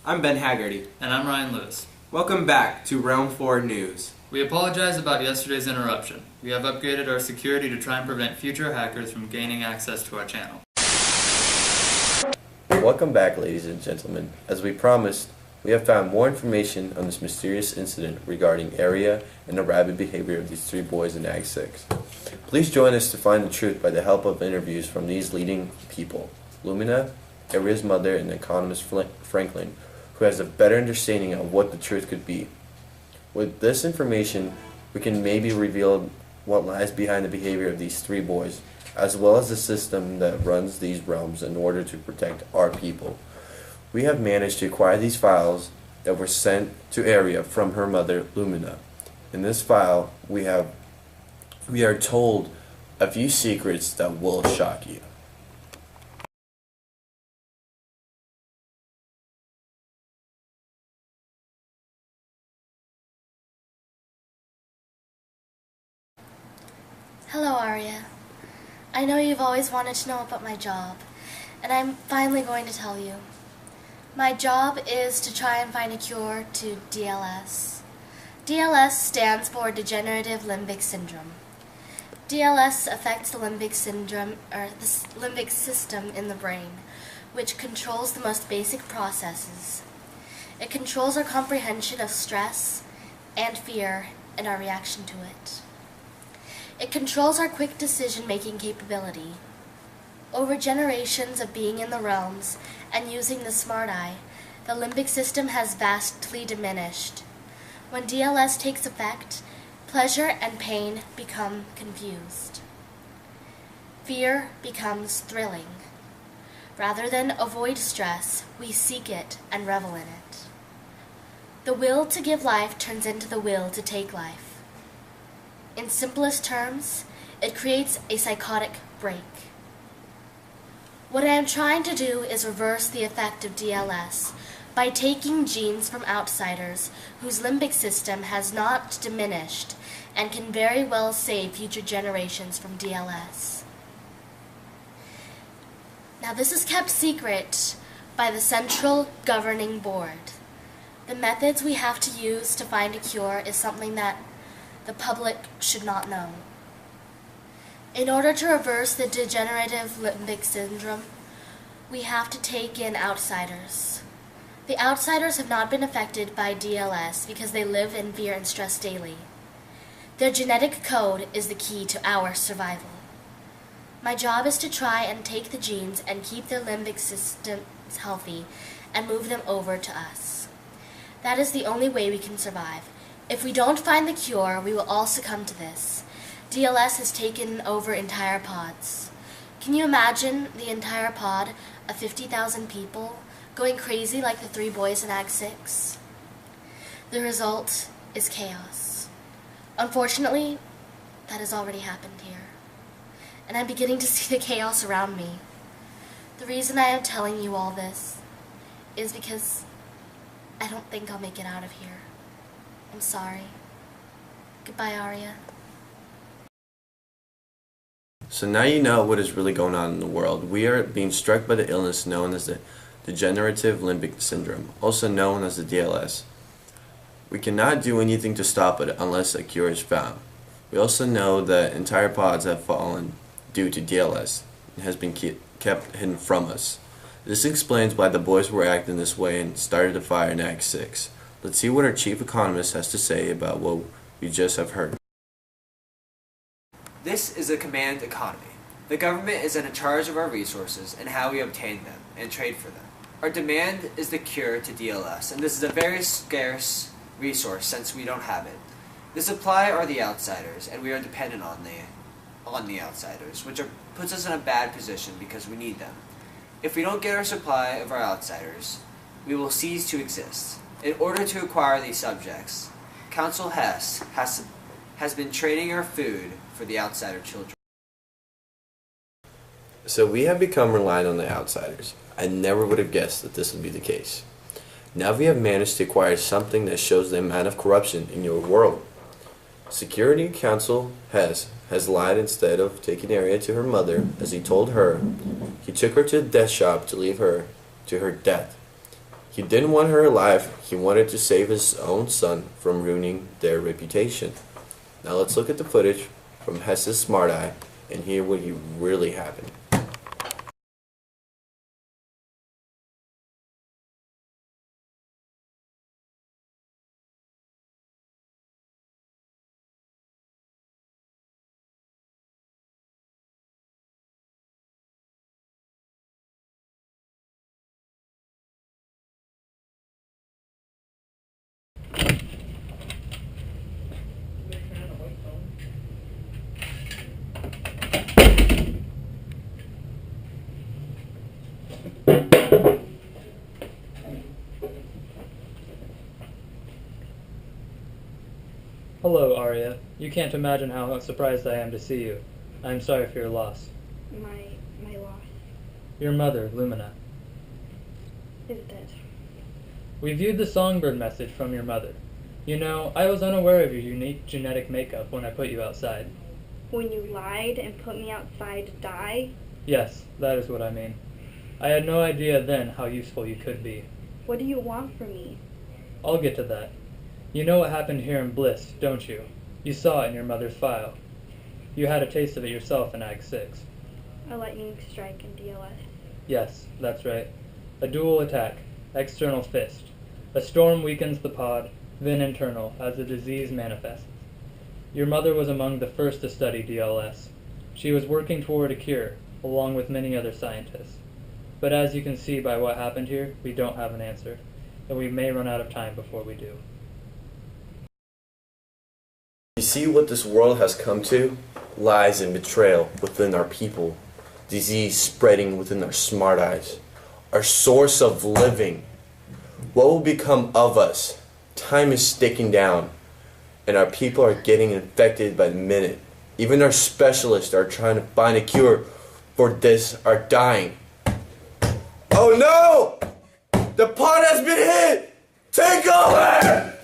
I'm Ben Haggerty. And I'm Ryan Lewis. Welcome back to Realm 4 News. We apologize about yesterday's interruption. We have upgraded our security to try and prevent future hackers from gaining access to our channel. Welcome back, ladies and gentlemen. As we promised, we have found more information on this mysterious incident regarding Aria and the rabid behavior of these three boys in Ag 6. Please join us to find the truth by the help of interviews from these leading people. Lumina, Aria's mother, and economist Franklin, who has a better understanding of what the truth could be. With this information, we can maybe reveal what lies behind the behavior of these three boys, as well as the system that runs these realms in order to protect our people. We have managed to acquire these files that were sent to Aria from her mother, Lumina. In this file, we are told a few secrets that will shock you. Hello, Aria. I know you've always wanted to know about my job, and I'm finally going to tell you. My job is to try and find a cure to DLS. DLS stands for Degenerative Limbic Syndrome. DLS affects the limbic syndrome, or the limbic system in the brain, which controls the most basic processes. It controls our comprehension of stress and fear and our reaction to it. It controls our quick decision-making capability. Over generations of being in the realms and using the Smart Eye, the limbic system has vastly diminished. When DLS takes effect, pleasure and pain become confused. Fear becomes thrilling. Rather than avoid stress, we seek it and revel in it. The will to give life turns into the will to take life. In simplest terms, it creates a psychotic break. What I am trying to do is reverse the effect of DLS by taking genes from outsiders whose limbic system has not diminished and can very well save future generations from DLS. Now, this is kept secret by the Central Governing Board. The methods we have to use to find a cure is something that the public should not know. In order to reverse the degenerative limbic syndrome, we have to take in outsiders. The outsiders have not been affected by DLS because they live in fear and stress daily. Their genetic code is the key to our survival. My job is to try and take the genes and keep their limbic systems healthy and move them over to us. That is the only way we can survive. If we don't find the cure, we will all succumb to this. DLS has taken over entire pods. Can you imagine the entire pod of 50,000 people going crazy like the three boys in Ag 6? The result is chaos. Unfortunately, that has already happened here. And I'm beginning to see the chaos around me. The reason I am telling you all this is because I don't think I'll make it out of here. I'm sorry. Goodbye, Aria. So now you know what is really going on in the world. We are being struck by the illness known as the Degenerative Limbic Syndrome, also known as the DLS. We cannot do anything to stop it unless a cure is found. We also know that entire pods have fallen due to DLS and has been kept hidden from us. This explains why the boys were acting this way and started a fire in Ag 6. Let's see what our chief economist has to say about what we just have heard. This is a command economy. The government is in charge of our resources and how we obtain them and trade for them. Our demand is the cure to DLS, and this is a very scarce resource since we don't have it. The supply are the outsiders, and we are dependent on the outsiders, which puts us in a bad position because we need them. If we don't get our supply of our outsiders, we will cease to exist. In order to acquire these subjects, Council Hess has been trading our food for the outsider children. So we have become reliant on the outsiders. I never would have guessed that this would be the case. Now we have managed to acquire something that shows the amount of corruption in your world. Security Council Hess has lied. Instead of taking Aria to her mother, as he told her, he took her to a death shop to leave her to her death. He didn't want her alive. He wanted to save his own son from ruining their reputation. Now let's look at the footage from Hess's Smart Eye and hear what really happened. Hello, Arya. You can't imagine how surprised I am to see you. I am sorry for your loss. My loss Your mother, Lumina. is dead. We viewed the songbird message from your mother. You know, I was unaware of your unique genetic makeup when I put you outside. When you lied and put me outside to die, Yes, that is what I mean. I had no idea then how useful you could be. what do you want from me? I'll get to that. You know what happened here in Bliss, don't you? You saw it in your mother's file. You had a taste of it yourself in Ag 6. A lightning strike in DLS. Yes, that's right. A dual attack, external fist. A storm weakens the pod, then internal, as the disease manifests. Your mother was among the first to study DLS. She was working toward a cure, along with many other scientists. But as you can see by what happened here, we don't have an answer, and we may run out of time before we do. You see what this world has come to? Lies and betrayal within our people. Disease spreading within our smart eyes. Our source of living. What will become of us? Time is ticking down, and our people are getting infected by the minute. Even our specialists are trying to find a cure for this, are dying. Oh no! The pod has been hit! Take over!